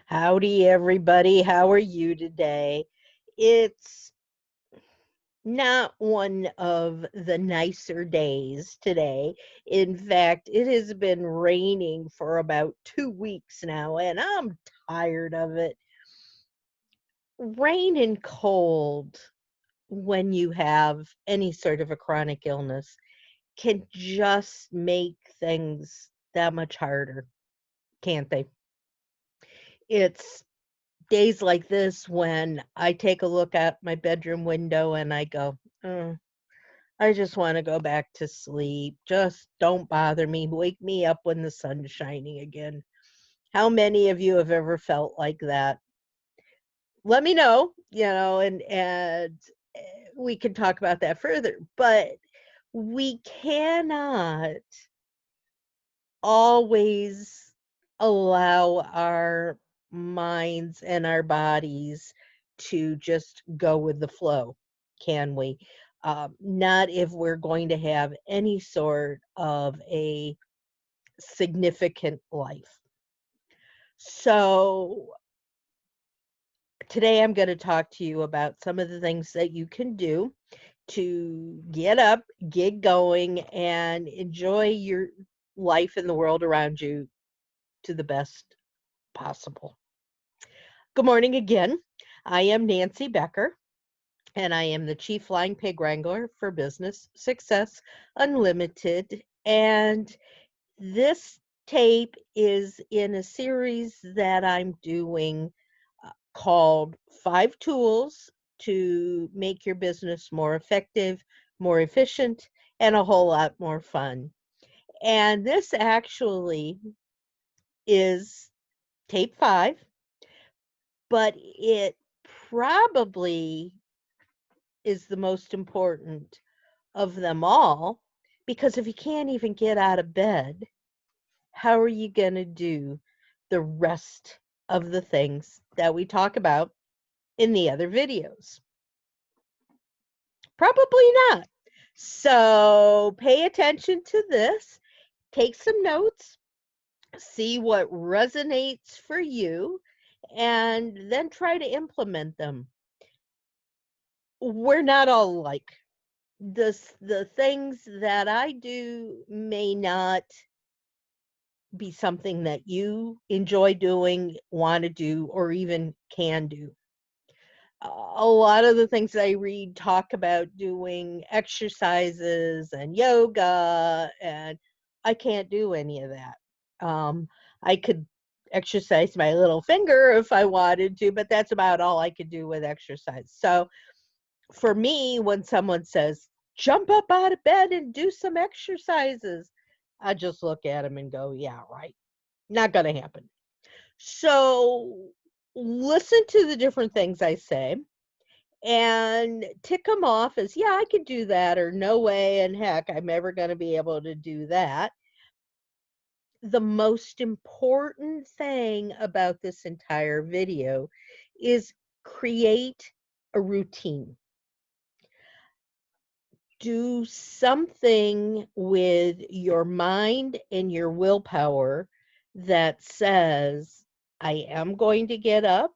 Howdy, everybody. How are you today? It's not one of the nicer days today. In fact, it has been raining for about 2 weeks now, and I'm tired of it. Rain and cold, when you have any sort of a chronic illness, can just make things that much harder, can't they? It's days like this when I take a look at my bedroom window and I go, "Mm, I just want to go back to sleep. Just don't bother me. Wake me up when the sun's shining again." How many of you have ever felt like that? Let me know, and we can talk about that further. But we cannot always allow our minds and our bodies to just go with the flow, can we? Not if we're going to have any sort of a significant life. So, today I'm going to talk to you about some of the things that you can do to get up, get going, and enjoy your life and the world around you to the best possible. Good morning again. I am Nancy Becker, and I am the Chief Flying Pig Wrangler for Business Success Unlimited. And this tape is in a series that I'm doing called Five Tools to Make Your Business More Effective, More Efficient, and a whole lot more fun. And this actually is tape 5, but it probably is the most important of them all, because if you can't even get out of bed, how are you going to do the rest of the things that we talk about in the other videos? Probably not. So pay attention to this, take some notes, see what resonates for you, and then try to implement them. We're not all alike. The things that I do may not be something that you enjoy doing, want to do, or even can do. A lot of the things I read talk about doing exercises and yoga, and I can't do any of that. I could exercise my little finger if I wanted to, but that's about all I could do with exercise. So for me, when someone says, jump up out of bed and do some exercises, I just look at them and go, yeah, right. Not going to happen. So listen to the different things I say and tick them off as, yeah, I could do that, or no way in heck I'm ever going to be able to do that. The most important thing about this entire video is create a routine. Do something with your mind and your willpower that says, I am going to get up,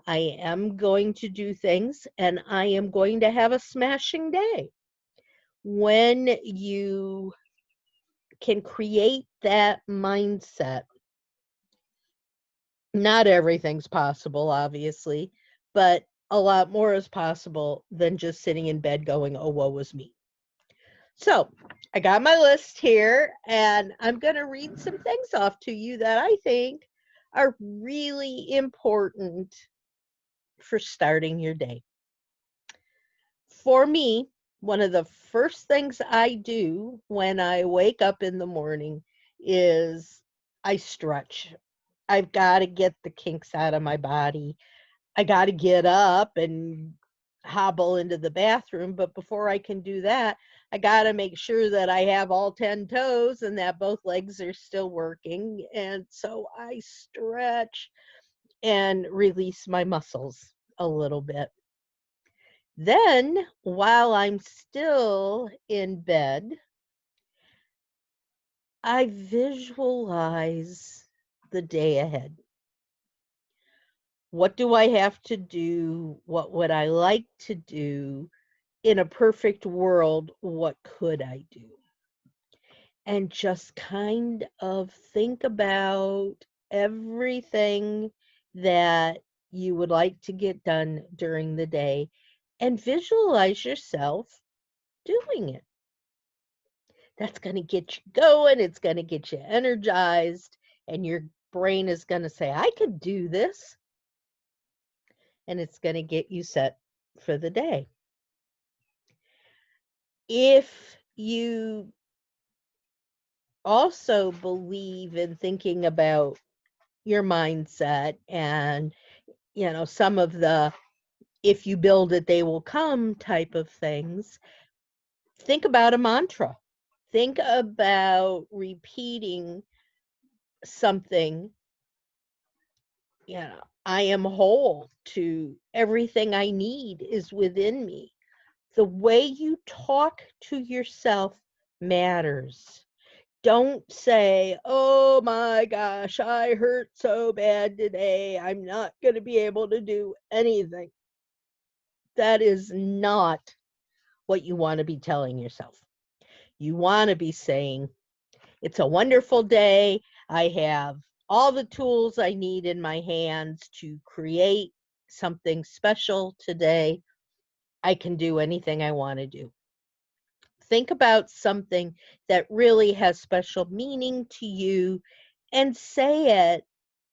I am going to do things, and I am going to have a smashing day. When you can create that mindset, not everything's possible, obviously, but a lot more is possible than just sitting in bed going, oh, woe is me. So I got my list here, and I'm going to read some things off to you that I think are really important for starting your day. For me, one of the first things I do when I wake up in the morning is I stretch. I've got to get the kinks out of my body. I got to get up and hobble into the bathroom. But before I can do that, I got to make sure that I have all 10 toes and that both legs are still working. And so I stretch and release my muscles a little bit. Then, while I'm still in bed, I visualize the day ahead. What do I have to do? What would I like to do? In a perfect world, what could I do? And just kind of think about everything that you would like to get done during the day and visualize yourself doing it. That's going to get you going, it's going to get you energized, and your brain is going to say, I could do this, and it's going to get you set for the day. If you also believe in thinking about your mindset and some of the if you build it they will come type of things, think about a mantra. Think about repeating something, I am whole, to everything I need is within me. The way you talk to yourself matters. Don't say, oh my gosh, I hurt so bad today, I'm not going to be able to do anything. That is not what you want to be telling yourself. You want to be saying, it's a wonderful day. I have all the tools I need in my hands to create something special today. I can do anything I want to do. Think about something that really has special meaning to you and say it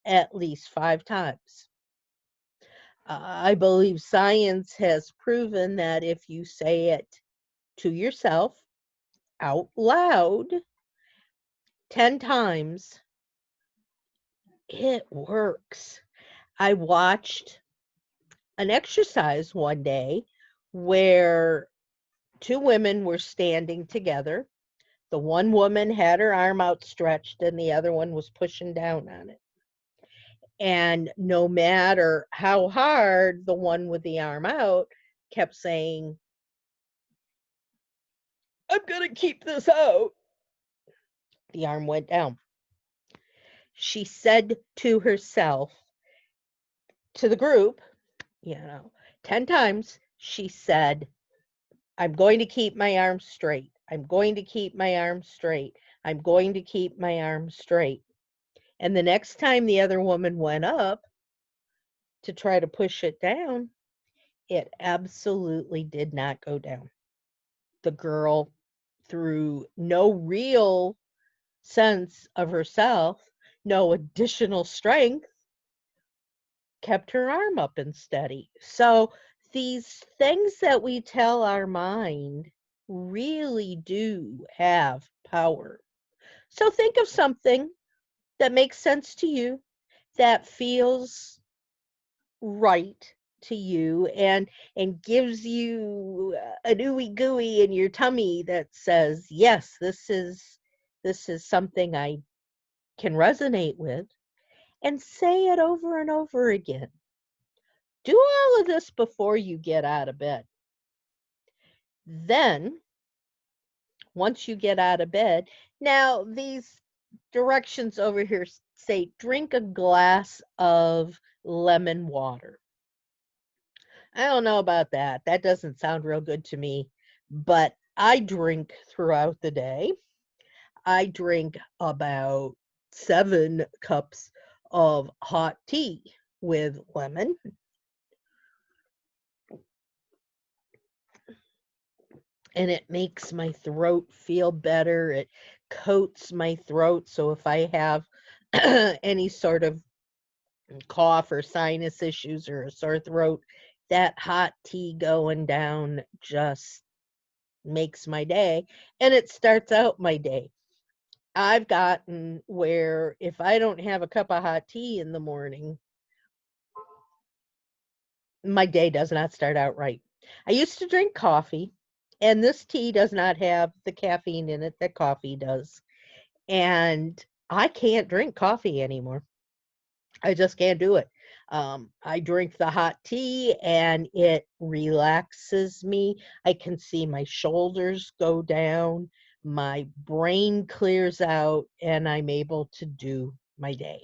at least 5 times. I believe science has proven that if you say it to yourself out loud 10 times, it works. I watched an exercise one day where 2 women were standing together. The one woman had her arm outstretched and the other one was pushing down on it. And no matter how hard the one with the arm out kept saying, I'm going to keep this out, the arm went down. She said to herself, to the group, 10 times, she said, I'm going to keep my arms straight. I'm going to keep my arms straight. I'm going to keep my arms straight. And the next time the other woman went up to try to push it down, it absolutely did not go down. The girl, through no real sense of herself, no additional strength, kept her arm up and steady. So these things that we tell our mind really do have power. So think of something that makes sense to you, that feels right to you, and gives you an ooey gooey in your tummy that says, yes, this is something I can resonate with, and say it over and over again. Do all of this before you get out of bed. Then, once you get out of bed, now these directions over here say drink a glass of lemon water. I don't know about that. That doesn't sound real good to me, but I drink throughout the day. I drink about 7 cups of hot tea with lemon. And it makes my throat feel better. It coats my throat. So if I have any sort of cough or sinus issues or a sore throat, that hot tea going down just makes my day. And it starts out my day. I've gotten where if I don't have a cup of hot tea in the morning, my day does not start out right. I used to drink coffee, and this tea does not have the caffeine in it that coffee does. And I can't drink coffee anymore. I just can't do it. I drink the hot tea and it relaxes me. I can see my shoulders go down, my brain clears out, and I'm able to do my day.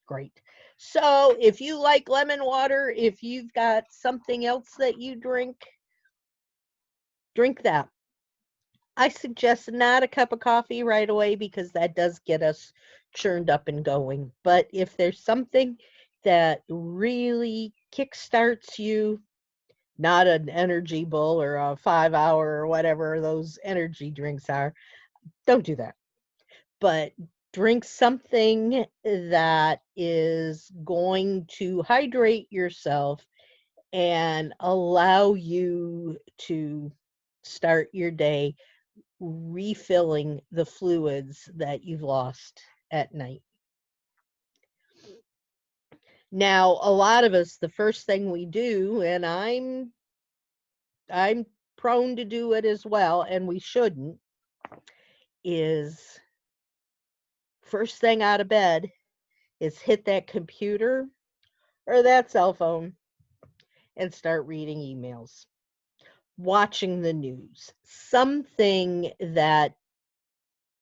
Great. So if you like lemon water, if you've got something else that you drink that. I suggest not a cup of coffee right away because that does get us churned up and going. But if there's something that really kickstarts you, not an energy bull or a 5 hour or whatever those energy drinks are, don't do that. But drink something that is going to hydrate yourself and allow you to start your day refilling the fluids that you've lost at night. Now, a lot of us, the first thing we do, and I'm prone to do it as well, and we shouldn't, is first thing out of bed is hit that computer or that cell phone and start reading emails, watching the news, something that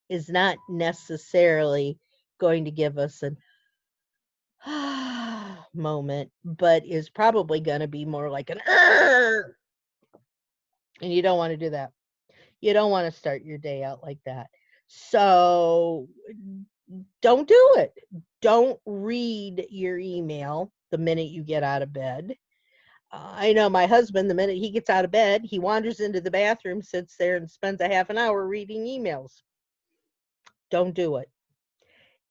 is not necessarily going to give us an moment, but is probably going to be more like an "Arr!" And you don't want to do that. You don't want to start your day out like that. So don't do it. Don't read your email the minute you get out of bed. I know my husband, the minute he gets out of bed, he wanders into the bathroom, sits there, and spends a half an hour reading emails. Don't do it.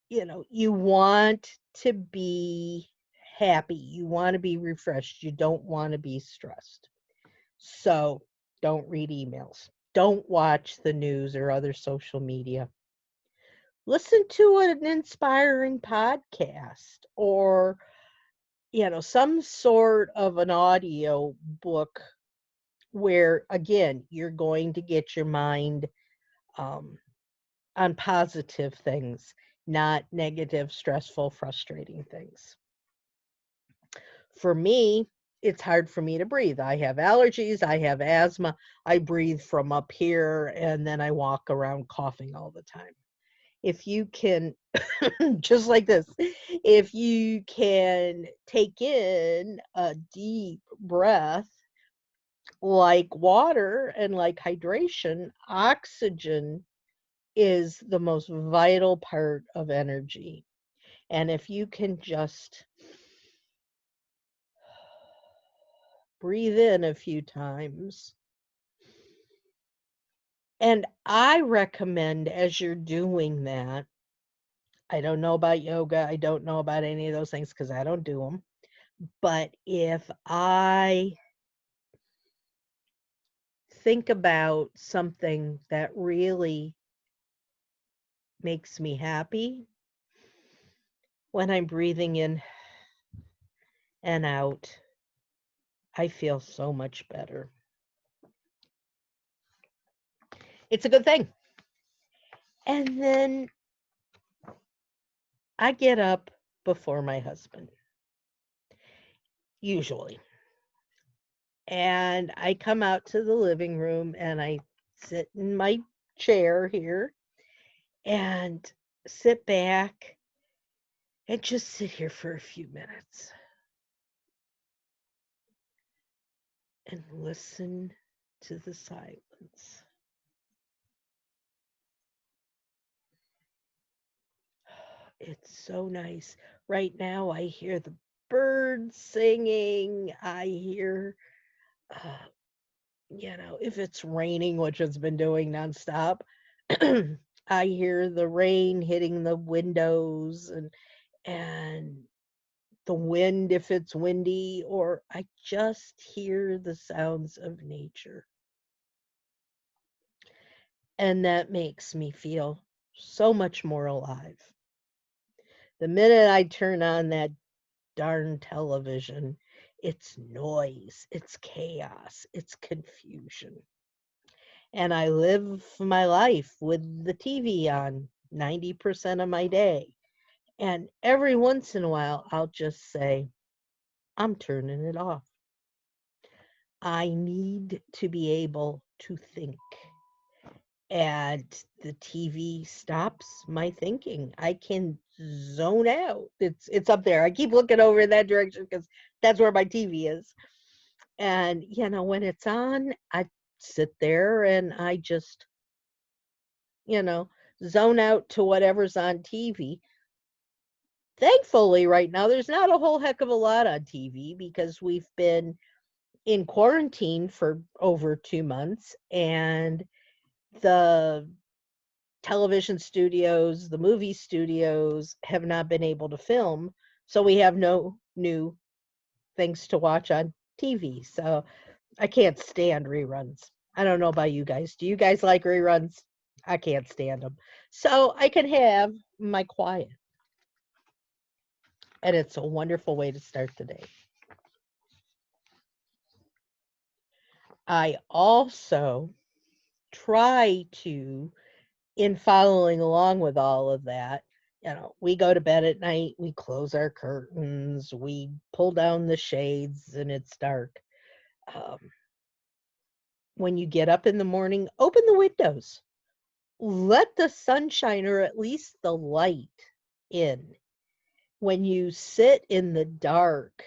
You want to be happy. You want to be refreshed. You don't want to be stressed. So don't read emails. Don't watch the news or other social media. Listen to an inspiring podcast or, some sort of an audio book where, again, you're going to get your mind um, on positive things, not negative, stressful, frustrating things. For me, it's hard for me to breathe. I have allergies, I have asthma. I breathe from up here and then I walk around coughing all the time. If you can, just like this, if you can take in a deep breath, like water and like hydration, oxygen is the most vital part of energy. And if you can just breathe in a few times, and I recommend as you're doing that, I don't know about yoga, I don't know about any of those things because I don't do them. But if I think about something that really makes me happy when I'm breathing in and out, I feel so much better. It's a good thing. And then I get up before my husband, usually. And I come out to the living room and I sit in my chair here and sit back and just sit here for a few minutes and listen to the silence. It's so nice. Right now, I hear the birds singing. I hear, uh, if it's raining, which it's been doing nonstop, I hear the rain hitting the windows and the wind if it's windy, or I just hear the sounds of nature. And that makes me feel so much more alive. The minute I turn on that darn television, it's noise, it's chaos, it's confusion. And I live my life with the TV on 90% of my day. And every once in a while, I'll just say, I'm turning it off. I need to be able to think. And the TV stops my thinking. I can zone out. It's up there. I keep looking over in that direction because that's where my TV is. And when it's on, I sit there and I just, you know, zone out to whatever's on TV. Thankfully, right now, there's not a whole heck of a lot on TV because we've been in quarantine for over 2 months, and the television studios, the movie studios have not been able to film. So we have no new things to watch on TV. So I can't stand reruns. I don't know about you guys. Do you guys like reruns? I can't stand them. So I can have my quiet. And it's a wonderful way to start the day. I also try to, in following along with all of that, we go to bed at night, we close our curtains, we pull down the shades, and it's dark. Um, when you get up in the morning, open the windows. Let the sunshine or at least the light in. When you sit in the dark,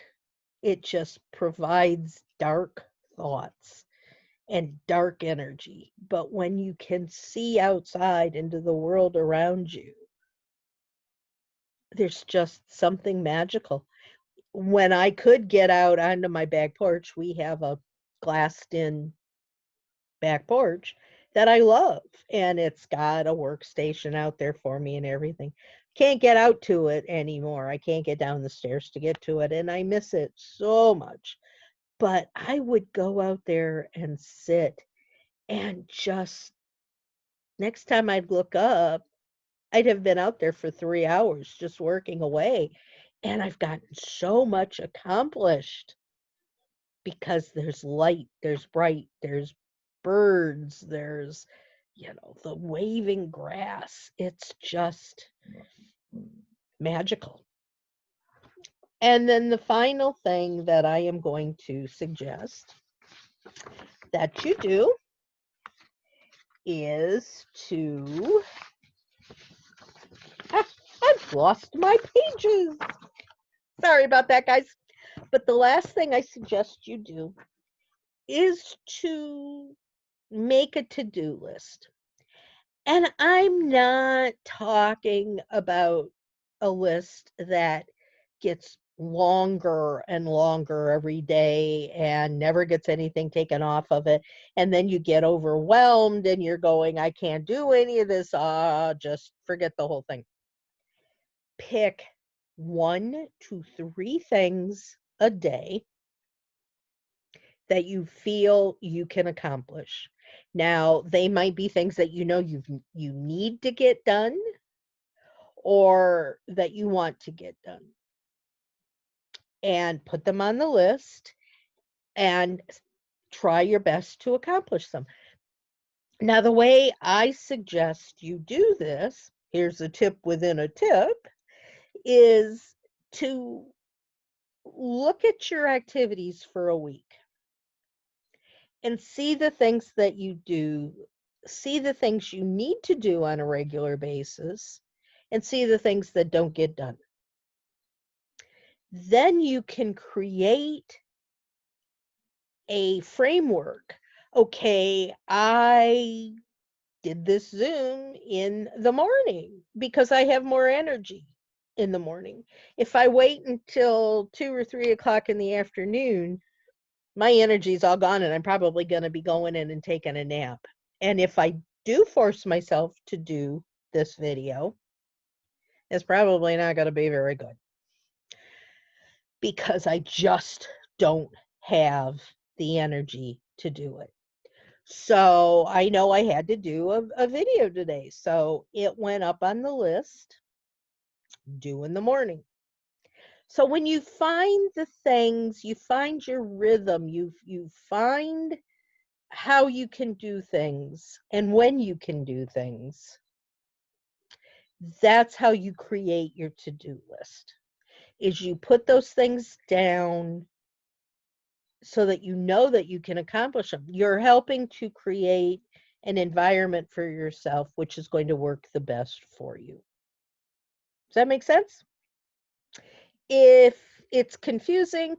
it just provides dark thoughts and dark energy. But when you can see outside into the world around you, there's just something magical. When I could get out onto my back porch, we have a glassed in back porch that I love, and it's got a workstation out there for me and everything. Can't get out to it anymore. I can't get down the stairs to get to it, and I miss it so much. But I would go out there and sit and just next time I'd look up, I'd have been out there for 3 hours just working away, and I've gotten so much accomplished because there's light, there's bright, there's birds, there's, the waving grass. It's just magical. And then the final thing that I am going to suggest that you do is to, I've lost my pages. Sorry about that, guys. But the last thing I suggest you do is to make a to-do list. And I'm not talking about a list that gets longer and longer every day and never gets anything taken off of it. And then you get overwhelmed and you're going, I can't do any of this. Just forget the whole thing. Pick 1 to 3 things a day that you feel you can accomplish. Now, they might be things that you need to get done or that you want to get done. And put them on the list and try your best to accomplish them. Now, the way I suggest you do this, here's a tip within a tip, is to look at your activities for a week and see the things that you do, see the things you need to do on a regular basis, and see the things that don't get done. Then you can create a framework. Okay, I did this Zoom in the morning because I have more energy in the morning. If I wait until 2 or 3 o'clock in the afternoon, my energy's all gone and I'm probably going to be going in and taking a nap. And if I do force myself to do this video, it's probably not going to be very good because I just don't have the energy to do it. So I know I had to do a video today. So it went up on the list, due in the morning. So when you find the things, you find your rhythm, you find how you can do things and when you can do things, that's how you create your to-do list. Is you put those things down so that you know that you can accomplish them. You're helping to create an environment for yourself which is going to work the best for you. Does that make sense? If it's confusing,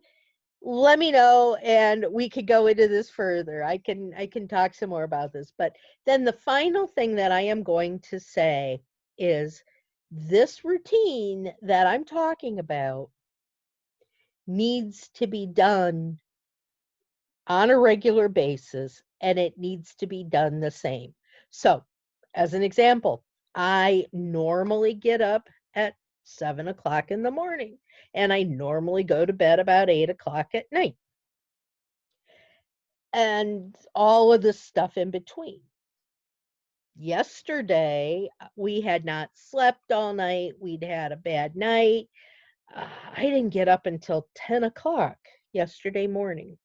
let me know and we could go into this further. I can talk some more about this. But then the final thing that I am going to say is this routine that I'm talking about needs to be done on a regular basis and it needs to be done the same. So, as an example, I normally get up at 7 o'clock in the morning and I normally go to bed about 8 o'clock at night and all of this stuff in between. Yesterday, we had not slept all night. We'd had a bad night. I didn't get up until 10 o'clock yesterday morning.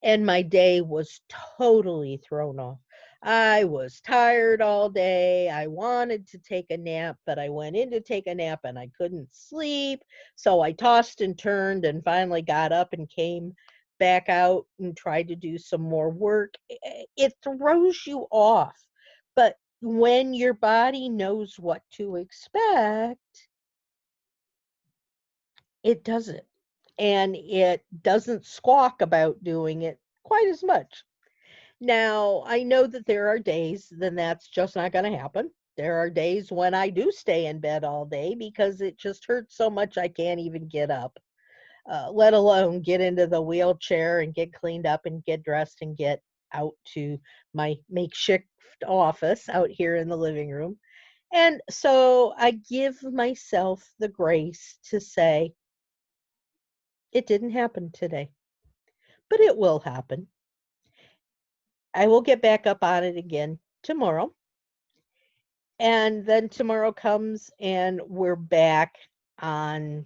And my day was totally thrown off. I was tired all day. I wanted to take a nap, but I went in to take a nap and I couldn't sleep. So I tossed and turned and finally got up and came back out and tried to do some more work. It throws you off. But when your body knows what to expect, it does it. And it doesn't squawk about doing it quite as much. Now, I know that there are days then that's just not gonna happen. There are days when I do stay in bed all day because it just hurts so much I can't even get up, let alone get into the wheelchair and get cleaned up and get dressed and get out to my makeshift office out here in the living room. And so I give myself the grace to say, "It didn't happen today, but it will happen. I will get back up on it again tomorrow." And then tomorrow comes and we're back on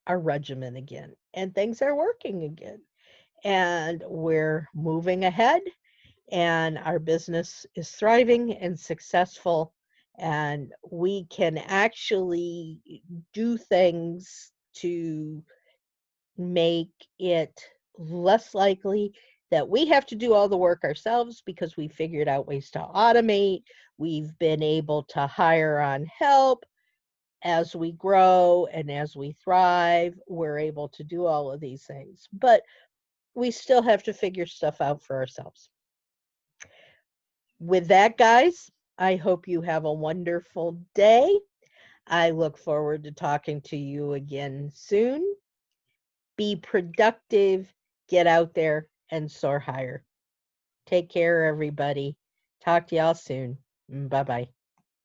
our regimen again, and things are working again. And we're moving ahead, and our business is thriving and successful. And we can actually do things to make it less likely that we have to do all the work ourselves because we figured out ways to automate. We've been able to hire on help as we grow and as we thrive. We're able to do all of these things, but we still have to figure stuff out for ourselves. With that, guys, I hope you have a wonderful day. I look forward to talking to you again soon. Be productive, get out there and soar higher. Take care, everybody. Talk to y'all soon. Bye bye.